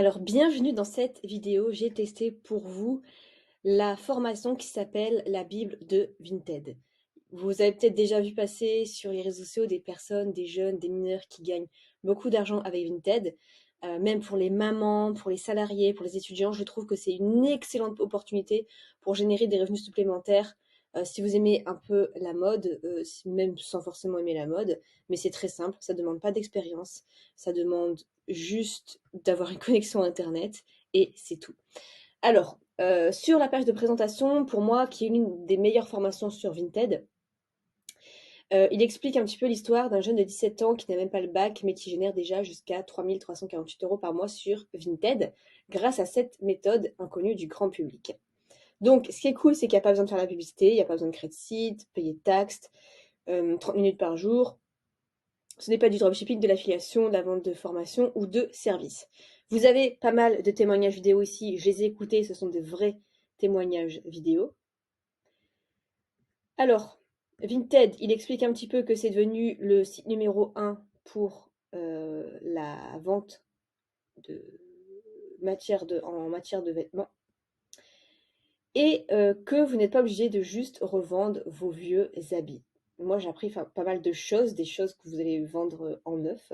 Alors, bienvenue dans cette vidéo. J'ai testé pour vous la formation qui s'appelle la Bible de Vinted. Vous avez peut-être déjà vu passer sur les réseaux sociaux des personnes, des jeunes, des mineurs qui gagnent beaucoup d'argent avec Vinted. Même pour les mamans, pour les salariés, pour les étudiants, je trouve que c'est une excellente opportunité pour générer des revenus supplémentaires. Si vous aimez un peu la mode, même sans forcément aimer la mode, mais c'est très simple, ça demande pas d'expérience, ça demande juste d'avoir une connexion internet et c'est tout. Alors, sur la page de présentation, pour moi, qui est l'une des meilleures formations sur Vinted, il explique un petit peu l'histoire d'un jeune de 17 ans qui n'a même pas le bac, mais qui génère déjà jusqu'à 3 348 € par mois sur Vinted, grâce à cette méthode inconnue du grand public. Donc, ce qui est cool, c'est qu'il n'y a pas besoin de faire la publicité, il n'y a pas besoin de créer de site, payer de taxes, 30 minutes par jour. Ce n'est pas du dropshipping, de l'affiliation, de la vente de formation ou de services. Vous avez pas mal de témoignages vidéo ici, je les ai écoutés, ce sont des vrais témoignages vidéo. Alors, Vinted, il explique un petit peu que c'est devenu le site numéro 1 pour la vente de en matière de vêtements. Et que vous n'êtes pas obligé de juste revendre vos vieux habits. Moi, j'ai appris pas mal de choses, des choses que vous allez vendre en neuf.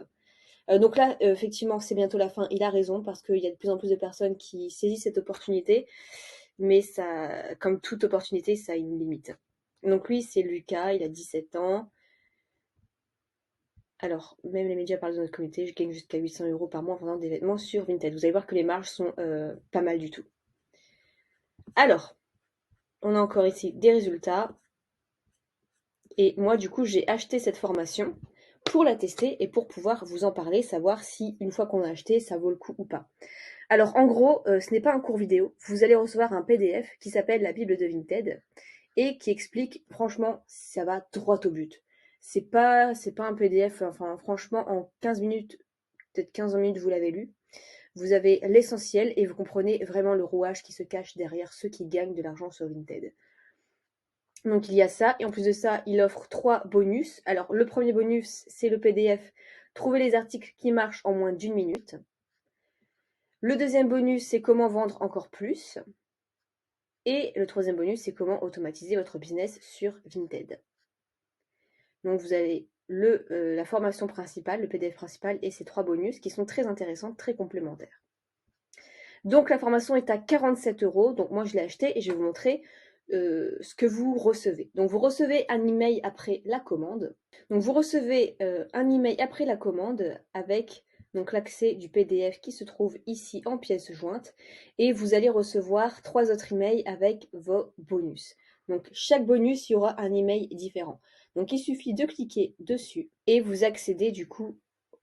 Donc là, effectivement, c'est bientôt la fin. Il a raison parce qu'il y a de plus en plus de personnes qui saisissent cette opportunité, mais ça, comme toute opportunité, ça a une limite. Donc lui, c'est Lucas, il a 17 ans. Alors, même les médias parlent de notre communauté, je gagne jusqu'à 800 € par mois en vendant des vêtements sur Vinted. Vous allez voir que les marges sont pas mal du tout. Alors, on a encore ici des résultats. Et moi, du coup, j'ai acheté cette formation pour la tester et pour pouvoir vous en parler, savoir si, une fois qu'on a acheté, ça vaut le coup ou pas. Alors, en gros, ce n'est pas un cours vidéo. Vous allez recevoir un PDF qui s'appelle la Bible de Vinted et qui explique, franchement, ça va droit au but. C'est pas un PDF, enfin, franchement, en 15 minutes, peut-être 15 minutes, vous l'avez lu. Vous avez l'essentiel et vous comprenez vraiment le rouage qui se cache derrière ceux qui gagnent de l'argent sur Vinted. Donc il y a ça, et en plus de ça, il offre 3 bonus. Alors le premier bonus, c'est le PDF Trouver les articles qui marchent en moins d'une minute. Le deuxième bonus, c'est comment vendre encore plus. Et le troisième bonus, c'est comment automatiser votre business sur Vinted. Donc vous avez la formation principale, le PDF principal et ces 3 bonus qui sont très intéressants, très complémentaires. Donc la formation est à 47 €. Donc moi je l'ai acheté et je vais vous montrer ce que vous recevez. Donc vous recevez un email après la commande. Donc vous recevez un email après la commande avec donc l'accès du PDF qui se trouve ici en pièce jointe et vous allez recevoir 3 autres emails avec vos bonus. Donc chaque bonus, il y aura un email différent. Donc il suffit de cliquer dessus et vous accédez du coup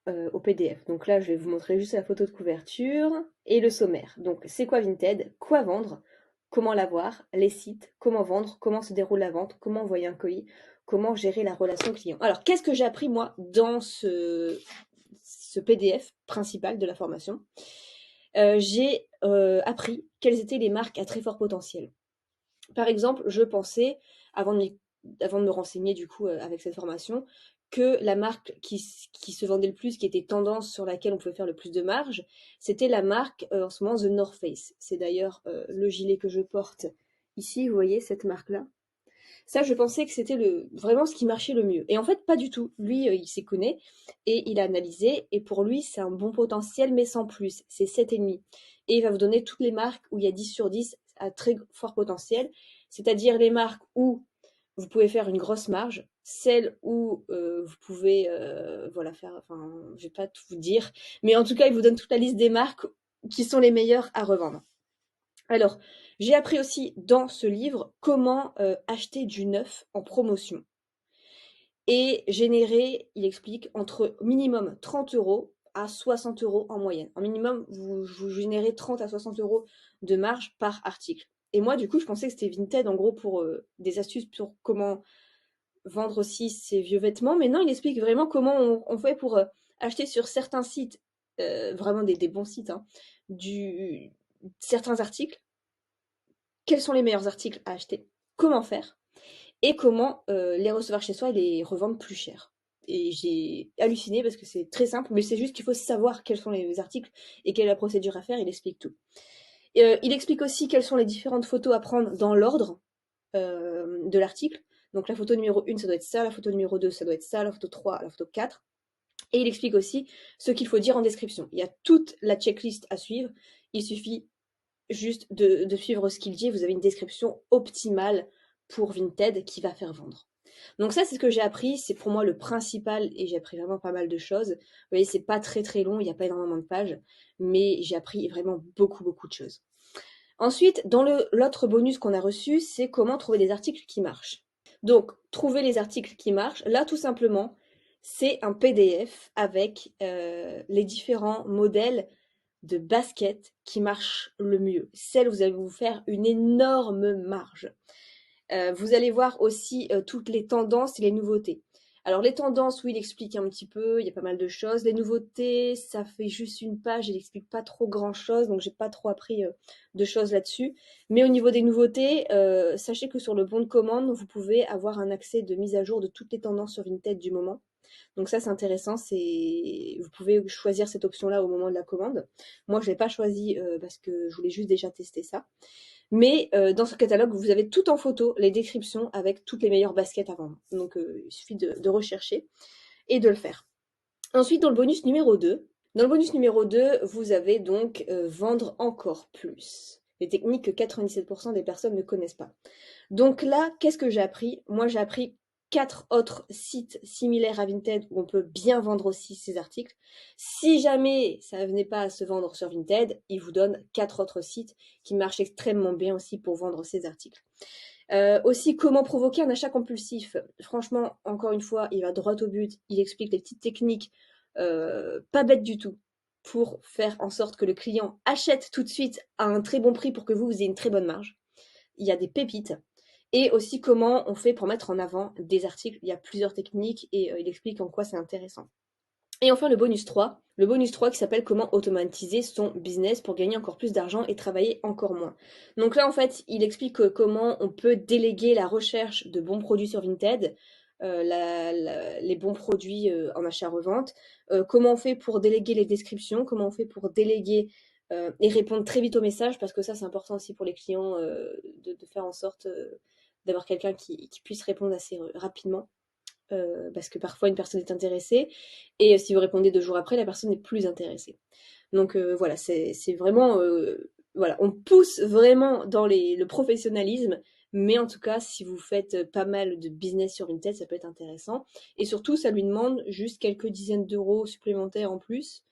au PDF. Donc là, je vais vous montrer juste la photo de couverture et le sommaire. Donc c'est quoi Vinted? Quoi vendre? Comment l'avoir? Les sites? Comment vendre? Comment se déroule la vente? Comment envoyer un colis? Comment gérer la relation client? Alors, qu'est-ce que j'ai appris moi dans ce PDF principal de la formation? J'ai appris quelles étaient les marques à très fort potentiel. Par exemple, je pensais, avant de me renseigner du coup avec cette formation, que la marque qui se vendait le plus, qui était tendance, sur laquelle on pouvait faire le plus de marge, c'était la marque en ce moment The North Face. C'est d'ailleurs le gilet que je porte ici, vous voyez cette marque-là. Ça, je pensais que c'était vraiment ce qui marchait le mieux. Et en fait, pas du tout. Lui, il s'y connaît et il a analysé. Et pour lui, c'est un bon potentiel, mais sans plus. C'est 7,5. Et il va vous donner toutes les marques où il y a 10 sur 10 à très fort potentiel. C'est-à-dire les marques où vous pouvez faire une grosse marge, celles où vous pouvez voilà, faire, enfin, je vais pas tout vous dire, mais en tout cas, il vous donne toute la liste des marques qui sont les meilleures à revendre. Alors, j'ai appris aussi dans ce livre comment acheter du neuf en promotion et générer, il explique, entre minimum 30 € à 60 € en moyenne. En minimum, vous générez 30 à 60 € de marge par article. Et moi, du coup, je pensais que c'était Vinted, en gros, pour des astuces sur comment vendre aussi ses vieux vêtements. Mais non, il explique vraiment comment on fait pour acheter sur certains sites, vraiment des bons sites, hein, certains articles, quels sont les meilleurs articles à acheter, comment faire et comment les recevoir chez soi et les revendre plus cher. et j'ai halluciné parce que c'est très simple, mais c'est juste qu'il faut savoir quels sont les articles et quelle est la procédure à faire, il explique tout. Il explique aussi quelles sont les différentes photos à prendre dans l'ordre de l'article. Donc la photo numéro 1, ça doit être ça, la photo numéro 2, ça doit être ça, la photo 3, la photo 4. Et il explique aussi ce qu'il faut dire en description. Il y a toute la checklist à suivre. Il suffit juste de suivre ce qu'il dit. Vous avez une description optimale pour Vinted qui va faire vendre. Donc ça, c'est ce que j'ai appris. C'est pour moi le principal et j'ai appris vraiment pas mal de choses. Vous voyez, c'est pas très très long, il n'y a pas énormément de pages, mais j'ai appris vraiment beaucoup beaucoup de choses. Ensuite, dans l'autre bonus qu'on a reçu, c'est comment trouver des articles qui marchent. Donc, trouver les articles qui marchent, là tout simplement, c'est un PDF avec les différents modèles de baskets qui marchent le mieux. Celles où vous allez vous faire une énorme marge. Vous allez voir aussi toutes les tendances et les nouveautés. Alors les tendances, oui, il explique un petit peu, il y a pas mal de choses. Les nouveautés, ça fait juste une page, il explique pas trop grand-chose, donc j'ai pas trop appris de choses là-dessus. Mais au niveau des nouveautés, sachez que sur le bon de commande, vous pouvez avoir un accès de mise à jour de toutes les tendances sur Vinted du moment. Donc ça, c'est intéressant, vous pouvez choisir cette option-là au moment de la commande. Moi, je l'ai pas choisi parce que je voulais juste déjà tester ça. Mais dans ce catalogue, vous avez tout en photo, les descriptions avec toutes les meilleures baskets à vendre. Donc il suffit de rechercher et de le faire. Ensuite, dans le bonus numéro 2, vous avez donc vendre encore plus. Les techniques que 97% des personnes ne connaissent pas. Donc là, qu'est-ce que j'ai appris? Moi, j'ai appris 4 autres sites similaires à Vinted où on peut bien vendre aussi ces articles. Si jamais ça ne venait pas à se vendre sur Vinted, il vous donne 4 autres sites qui marchent extrêmement bien aussi pour vendre ces articles. Aussi, comment provoquer un achat compulsif. Franchement, encore une fois, il va droit au but. Il explique les petites techniques, pas bêtes du tout, pour faire en sorte que le client achète tout de suite à un très bon prix pour que vous ayez une très bonne marge. Il y a des pépites. Et aussi comment on fait pour mettre en avant des articles. Il y a plusieurs techniques et il explique en quoi c'est intéressant. Et enfin le bonus 3. Le bonus 3 qui s'appelle comment automatiser son business pour gagner encore plus d'argent et travailler encore moins. Donc là en fait il explique comment on peut déléguer la recherche de bons produits sur Vinted, les bons produits en achat-revente, comment on fait pour déléguer les descriptions, comment on fait pour déléguer et répondre très vite aux messages parce que ça c'est important aussi pour les clients de faire en sorte d'avoir quelqu'un qui puisse répondre assez rapidement. Parce que parfois une personne est intéressée et si vous répondez 2 jours après, la personne n'est plus intéressée. Donc voilà, c'est vraiment voilà, on pousse vraiment dans le professionnalisme, mais en tout cas, si vous faites pas mal de business sur Vinted, ça peut être intéressant. Et surtout, ça lui demande juste quelques dizaines d'euros supplémentaires en plus.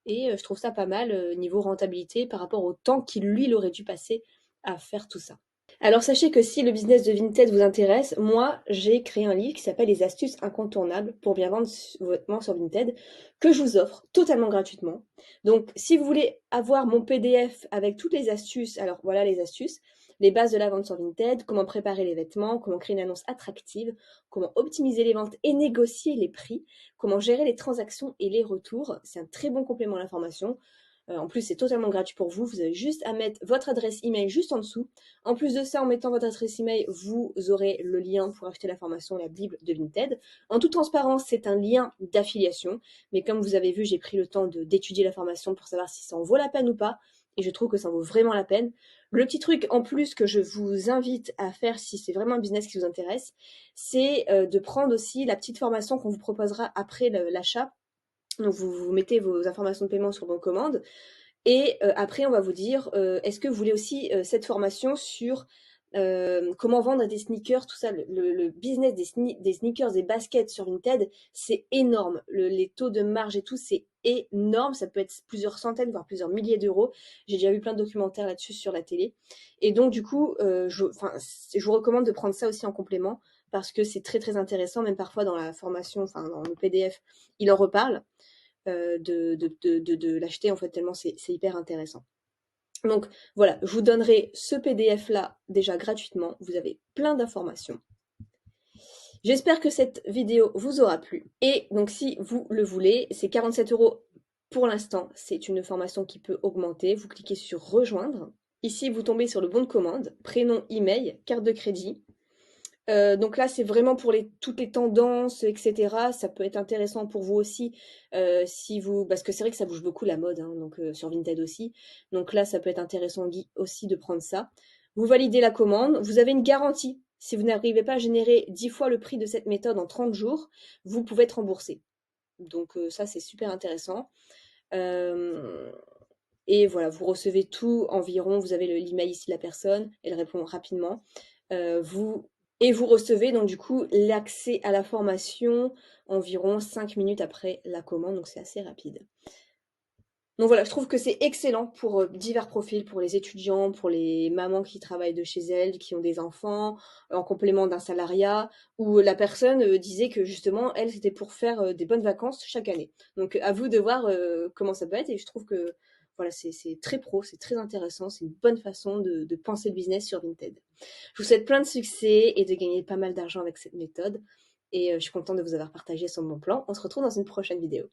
Et je trouve ça pas mal niveau rentabilité par rapport au temps qu'il lui il aurait dû passer à faire tout ça. Alors sachez que si le business de Vinted vous intéresse, moi j'ai créé un livre qui s'appelle Les astuces incontournables pour bien vendre vos vêtements sur Vinted, que je vous offre totalement gratuitement. Donc si vous voulez avoir mon PDF avec toutes les astuces, alors voilà les astuces, les bases de la vente sur Vinted, comment préparer les vêtements, comment créer une annonce attractive, comment optimiser les ventes et négocier les prix, comment gérer les transactions et les retours. C'est un très bon complément à l'information. En plus, c'est totalement gratuit pour vous. Vous avez juste à mettre votre adresse email juste en dessous. En plus de ça, en mettant votre adresse email, vous aurez le lien pour acheter la formation La Bible de Vinted. En toute transparence, c'est un lien d'affiliation. Mais comme vous avez vu, j'ai pris le temps d'étudier la formation pour savoir si ça en vaut la peine ou pas. Et je trouve que ça en vaut vraiment la peine. Le petit truc en plus que je vous invite à faire si c'est vraiment un business qui vous intéresse, c'est de prendre aussi la petite formation qu'on vous proposera après l'achat. Donc vous mettez vos informations de paiement sur vos commandes et après on va vous dire est-ce que vous voulez aussi cette formation sur comment vendre des sneakers, tout ça, le business des sneakers, des baskets sur Vinted, c'est énorme. Les taux de marge et tout, c'est énorme. Ça peut être plusieurs centaines, voire plusieurs milliers d'euros. J'ai déjà vu plein de documentaires là-dessus sur la télé. Et donc du coup, je vous recommande de prendre ça aussi en complément parce que c'est très très intéressant, même parfois dans la formation, enfin dans le PDF, il en reparle de l'acheter en fait tellement c'est hyper intéressant. Donc voilà, je vous donnerai ce PDF là déjà gratuitement, vous avez plein d'informations. J'espère que cette vidéo vous aura plu et donc si vous le voulez, c'est 47 € pour l'instant, c'est une formation qui peut augmenter, vous cliquez sur rejoindre. Ici vous tombez sur le bon de commande, prénom, email, carte de crédit. Donc là, c'est vraiment pour toutes les tendances, etc. Ça peut être intéressant pour vous aussi, si vous, parce que c'est vrai que ça bouge beaucoup la mode, hein, donc sur Vinted aussi. Donc là, ça peut être intéressant aussi de prendre ça. Vous validez la commande, vous avez une garantie. Si vous n'arrivez pas à générer 10 fois le prix de cette méthode en 30 jours, vous pouvez être remboursé. Donc ça, c'est super intéressant. Euh, et voilà, vous recevez tout environ, vous avez l'email ici de la personne, elle répond rapidement. Vous et vous recevez donc du coup l'accès à la formation environ 5 minutes après la commande, donc c'est assez rapide. Donc voilà, je trouve que c'est excellent pour divers profils, pour les étudiants, pour les mamans qui travaillent de chez elles, qui ont des enfants, en complément d'un salariat, où la personne disait que justement, elle, c'était pour faire des bonnes vacances chaque année. Donc à vous de voir comment ça peut être, et je trouve que voilà, c'est très pro, c'est très intéressant, c'est une bonne façon de penser le business sur Vinted. Je vous souhaite plein de succès et de gagner pas mal d'argent avec cette méthode, et je suis contente de vous avoir partagé son bon plan. On se retrouve dans une prochaine vidéo.